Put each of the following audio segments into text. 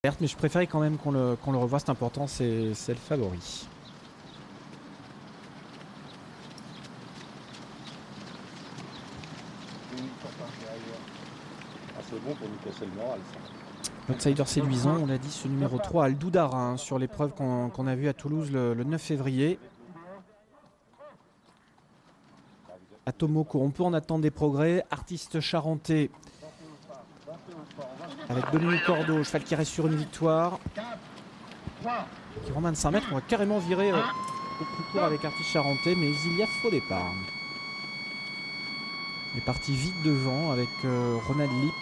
Mais je préférais quand même qu'on le revoie, c'est important, c'est le favori. C'est bon pour nous casser le moral, ça. Outsider séduisant, on l'a dit, ce numéro 3, Aldoudara, hein, sur l'épreuve qu'on a vue à Toulouse le 9 février. À Tomoko, on peut en attendre des progrès. Artiste charentais avec Dominique Cordeau, cheval qui reste sur une victoire. Qui remonte 25 mètres, on va carrément virer au plus court avec Artiste charentais, mais il y a faux départ. Il est parti vite devant avec Ronald Lip,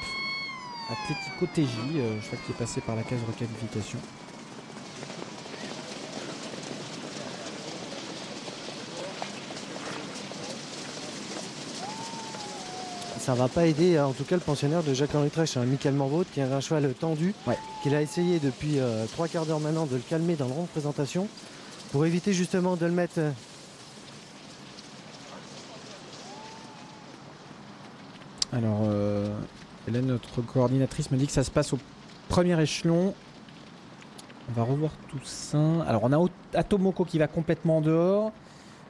Atlético TJ, cheval qui est passé par la case requalification. Ça va pas aider, en tout cas le pensionnaire de Jacques-Henri Trèche, Michael Morbaud, qui avait un cheval tendu, qu'il a essayé depuis 3 quarts d'heure maintenant de le calmer dans le rond de présentation, pour éviter justement de le mettre... Alors, Hélène, notre coordinatrice, me dit que ça se passe au premier échelon. On va revoir tout ça. Alors, on a Atomoko qui va complètement en dehors.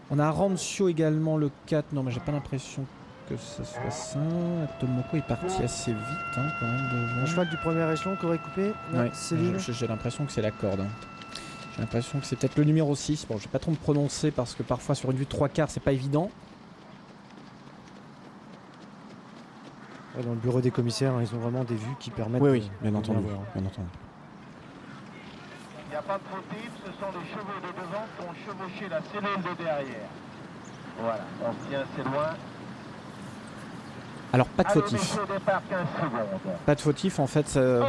On a Rancio également, le 4. Non, mais j'ai pas l'impression que ce soit ça. Atomoko est parti assez vite, hein, quand même. Devant. Le cheval du premier échelon qu'aurait coupé. Ouais, j'ai l'impression que c'est la corde. Hein. J'ai l'impression que c'est peut-être le numéro 6. Bon, je vais pas trop me prononcer parce que parfois sur une vue de 3 quarts, c'est pas évident. Dans le bureau des commissaires, ils ont vraiment des vues qui permettent... Oui, bien entendu. Bien entendu. Il n'y a pas de fautif, ce sont les chevaux de devant qui ont chevauché la cellule de derrière. Voilà, on se tient assez loin. Alors, pas de fautif. Pas de fautif, en fait, c'est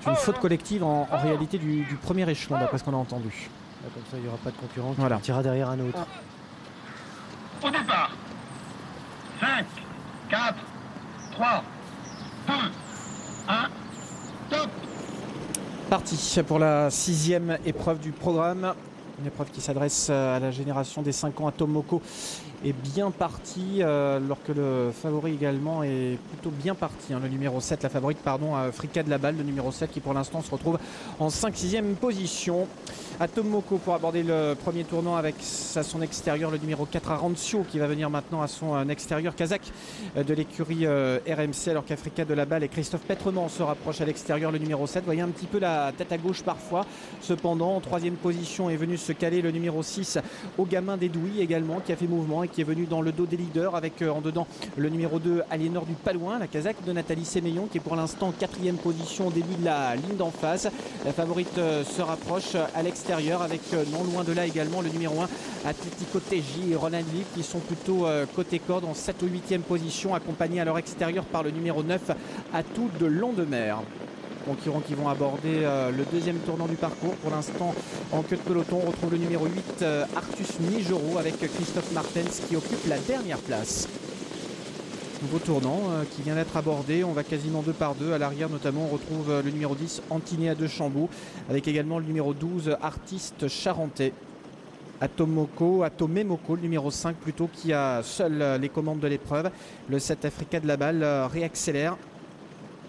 une faute collective en réalité du premier échelon, d'après ce qu'on a entendu. Comme ça, il n'y aura pas de concurrent qui tirera derrière un autre. Au départ, 5, 4, 3, 2, 1, top. Parti pour la 6e épreuve du programme. Une épreuve qui s'adresse à la génération des 5 ans à Tomoko est bien parti, alors que le favori également est plutôt bien parti. Hein, le numéro 7, la favorite, pardon, Africa de la Balle, le numéro 7 qui pour l'instant se retrouve en 5-6e position. À Tomoko pour aborder le premier tournant avec à son extérieur le numéro 4 Arancio qui va venir maintenant à son extérieur kazakh de l'écurie RMC, alors qu'Africa de la Balle et Christophe Petremont se rapprochent à l'extérieur, le numéro 7. Vous voyez un petit peu la tête à gauche parfois. Cependant, en 3e position est venu se caler le numéro 6 au gamin d'Edoui également, qui a fait mouvement et qui est venu dans le dos des leaders avec en dedans le numéro 2 Aliénor du Palouin, la kazakh de Nathalie Sémeillon, qui est pour l'instant en 4e position au début de la ligne d'en face. La favorite se rapproche à l'extérieur avec non loin de là également le numéro 1 Atlético TJ et Ronald Lip qui sont plutôt côté corde en 7 ou 8e position, accompagnés à leur extérieur par le numéro 9 Atout de Londemer. Concurrents qui vont aborder le 2e tournant du parcours. Pour l'instant, en queue de peloton, on retrouve le numéro 8, Artus Mijoro, avec Christophe Martens qui occupe la dernière place. Nouveau tournant qui vient d'être abordé. On va quasiment 2 par 2. À l'arrière, notamment, on retrouve le numéro 10, Antinéa de Chambou, avec également le numéro 12, Artiste Charentais. Atomoko, le numéro 5 plutôt, qui a seul les commandes de l'épreuve. Le 7 Africa de la Balle réaccélère.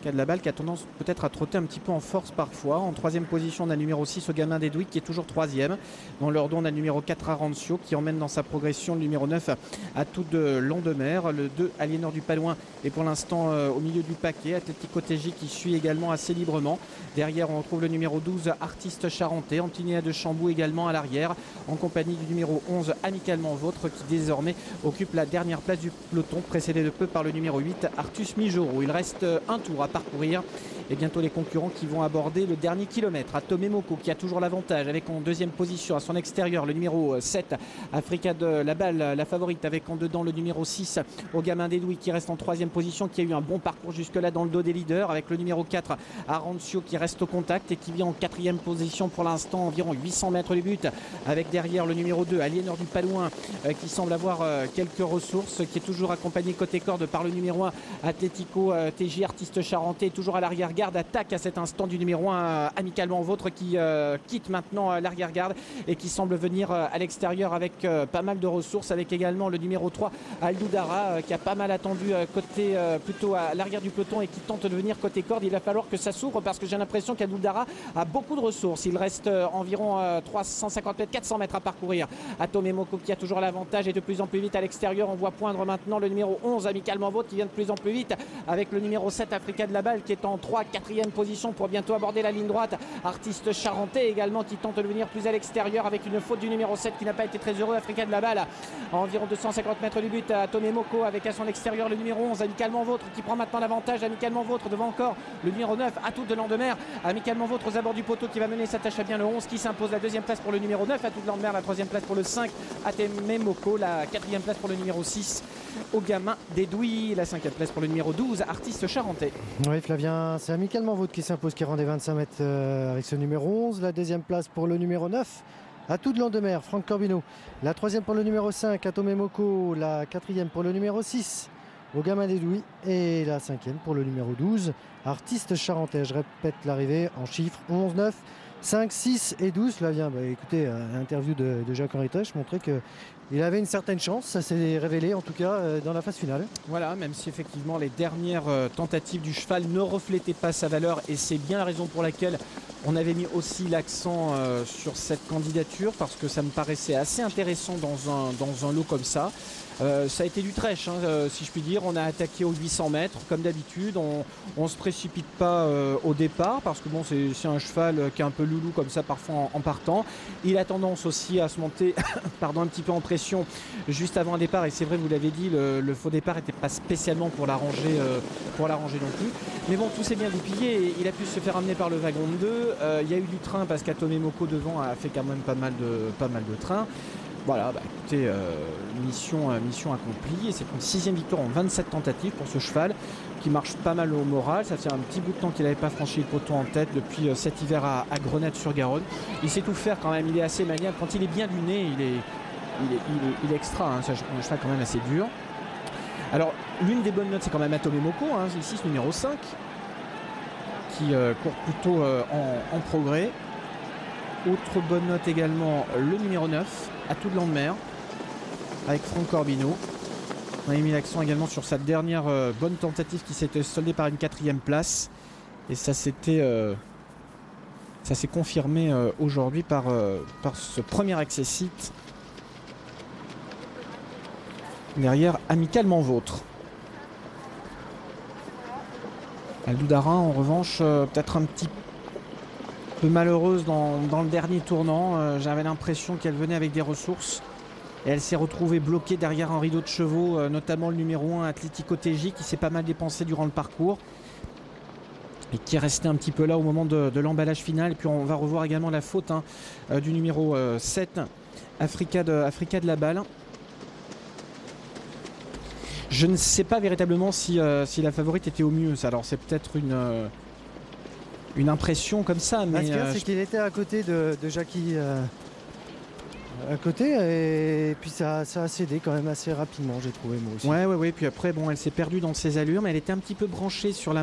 De la Balle qui a tendance peut-être à trotter un petit peu en force parfois. En 3e position, on a le numéro 6 au gamin d'Edoui qui est toujours 3e. Dans leur dos, on a le numéro 4 Arancio qui emmène dans sa progression le numéro 9 Atout de Londemer. Le 2 Aliénor du Palouin est pour l'instant au milieu du paquet. Atlético TJ qui suit également assez librement. Derrière, on retrouve le numéro 12 Artiste Charentais. Antinéa de Chambou également à l'arrière, en compagnie du numéro 11 Amicalement Vôtre qui désormais occupe la dernière place du peloton, précédé de peu par le numéro 8 Artus Mijoro. Il reste un tour à parcourir et bientôt les concurrents qui vont aborder le dernier kilomètre. À Tomoko qui a toujours l'avantage avec en 2e position à son extérieur le numéro 7 Africa de la Balle, la favorite, avec en dedans le numéro 6 au gamin d'Edoui qui reste en 3e position, qui a eu un bon parcours jusque là dans le dos des leaders, avec le numéro 4 Arancio qui reste au contact et qui vient en 4e position pour l'instant, environ 800 mètres du but, avec derrière le numéro 2 Aliénor du Palouin qui semble avoir quelques ressources, qui est toujours accompagné côté corde par le numéro 1 Atlético TJ Artiste Charentais, toujours à l'arrière l'arrière-garde. Attaque à cet instant du numéro 1, Amicalement Vôtre, qui quitte maintenant l'arrière-garde et qui semble venir à l'extérieur avec pas mal de ressources, avec également le numéro 3, Aldoudara, qui a pas mal attendu côté plutôt à l'arrière du peloton et qui tente de venir côté corde. Il va falloir que ça s'ouvre parce que j'ai l'impression qu'Aldoudara a beaucoup de ressources. Il reste environ 350 mètres, 400 mètres à parcourir. Atomemoko qui a toujours l'avantage et de plus en plus vite à l'extérieur. On voit poindre maintenant le numéro 11, Amicalement Vôtre, qui vient de plus en plus vite avec le numéro 7, Africa de la Balle, qui est en 3, 4e position pour bientôt aborder la ligne droite. Artiste Charentais également qui tente de venir plus à l'extérieur avec une faute du numéro 7 qui n'a pas été très heureux. Africa de la Balle à environ 250 mètres du but. Atomemoko avec à son extérieur le numéro 11, Amicalement Vôtre, qui prend maintenant l'avantage. Amicalement Vôtre devant encore le numéro 9, Atout de Landemer. Amicalement Vôtre aux abords du poteau qui va mener, s'attache à bien le 11 qui s'impose. La 2e place pour le numéro 9, Atout de Landemer. La 3e place pour le 5, Atomemoko. La 4e place pour le numéro 6, Ogamin d'Edoui. La 5e place pour le numéro 12, Artiste Charentais. Oui, Flavien, c'est Amicalement Vôtre qui s'impose, qui rend des 25 mètres avec ce numéro 11. La 2e place pour le numéro 9, Atout de Landemer, Franck Corbino. La 3e pour le numéro 5, Atomemoko. La 4e pour le numéro 6, Ogamin d'Edoui. Et la 5e pour le numéro 12, Artiste Charentais. Je répète l'arrivée en chiffres: 11, 9, 5, 6 et 12. Flavien, écoutez, l'interview de Jacques-Henri Tresch montrait qu'il avait une certaine chance. Ça s'est révélé en tout cas dans la phase finale. Voilà, même si effectivement les dernières tentatives du cheval ne reflétaient pas sa valeur, et c'est bien la raison pour laquelle on avait mis aussi l'accent sur cette candidature, parce que ça me paraissait assez intéressant dans un lot comme ça. Ça a été du Tresch, si je puis dire. On a attaqué aux 800 mètres comme d'habitude. On ne se précipite pas au départ parce que bon, c'est un cheval qui est un peu loulou comme ça parfois en partant. Il a tendance aussi à se monter pardon, un petit peu en pression juste avant un départ, et c'est vrai, vous l'avez dit, le faux départ n'était pas spécialement pour l'arranger non plus. Mais bon, tout s'est bien goupillé et il a pu se faire amener par le wagon 2. Il y a eu du train parce qu'Atomemoko devant a fait quand même pas mal de train. Voilà, écoutez, mission accomplie, et c'est une 6e victoire en 27 tentatives pour ce cheval qui marche pas mal au moral. Ça fait un petit bout de temps qu'il n'avait pas franchi le peloton en tête depuis cet hiver à Grenade-sur-Garonne. Il sait tout faire quand même, il est assez maniable. Quand il est bien du nez, il est extra, c'est un cheval quand même assez dur. Alors, l'une des bonnes notes, c'est quand même Atomemoko, ici ce numéro 5, qui court plutôt en progrès. Autre bonne note également, le numéro 9, Atout de Landemer, avec Franck Corbino. On a mis l'accent également sur sa dernière bonne tentative qui s'était soldée par une 4e place. Et ça s'est confirmé aujourd'hui par ce premier accessite. Derrière, Amicalement Vôtre. Aldoudara, en revanche, peut-être un petit peu malheureuse dans le dernier tournant. J'avais l'impression qu'elle venait avec des ressources et elle s'est retrouvée bloquée derrière un rideau de chevaux, notamment le numéro 1, Atlético TJ, qui s'est pas mal dépensé durant le parcours et qui est resté un petit peu là au moment de l'emballage final. Et puis on va revoir également la faute du numéro 7, Africa de la Balle. Je ne sais pas véritablement si la favorite était au mieux. Alors c'est peut-être une impression comme ça, mais c'est qu'il était à côté de Jackie à côté, et puis ça a cédé quand même assez rapidement, j'ai trouvé, moi aussi. Ouais, puis après bon, elle s'est perdue dans ses allures, mais elle était un petit peu branchée sur la main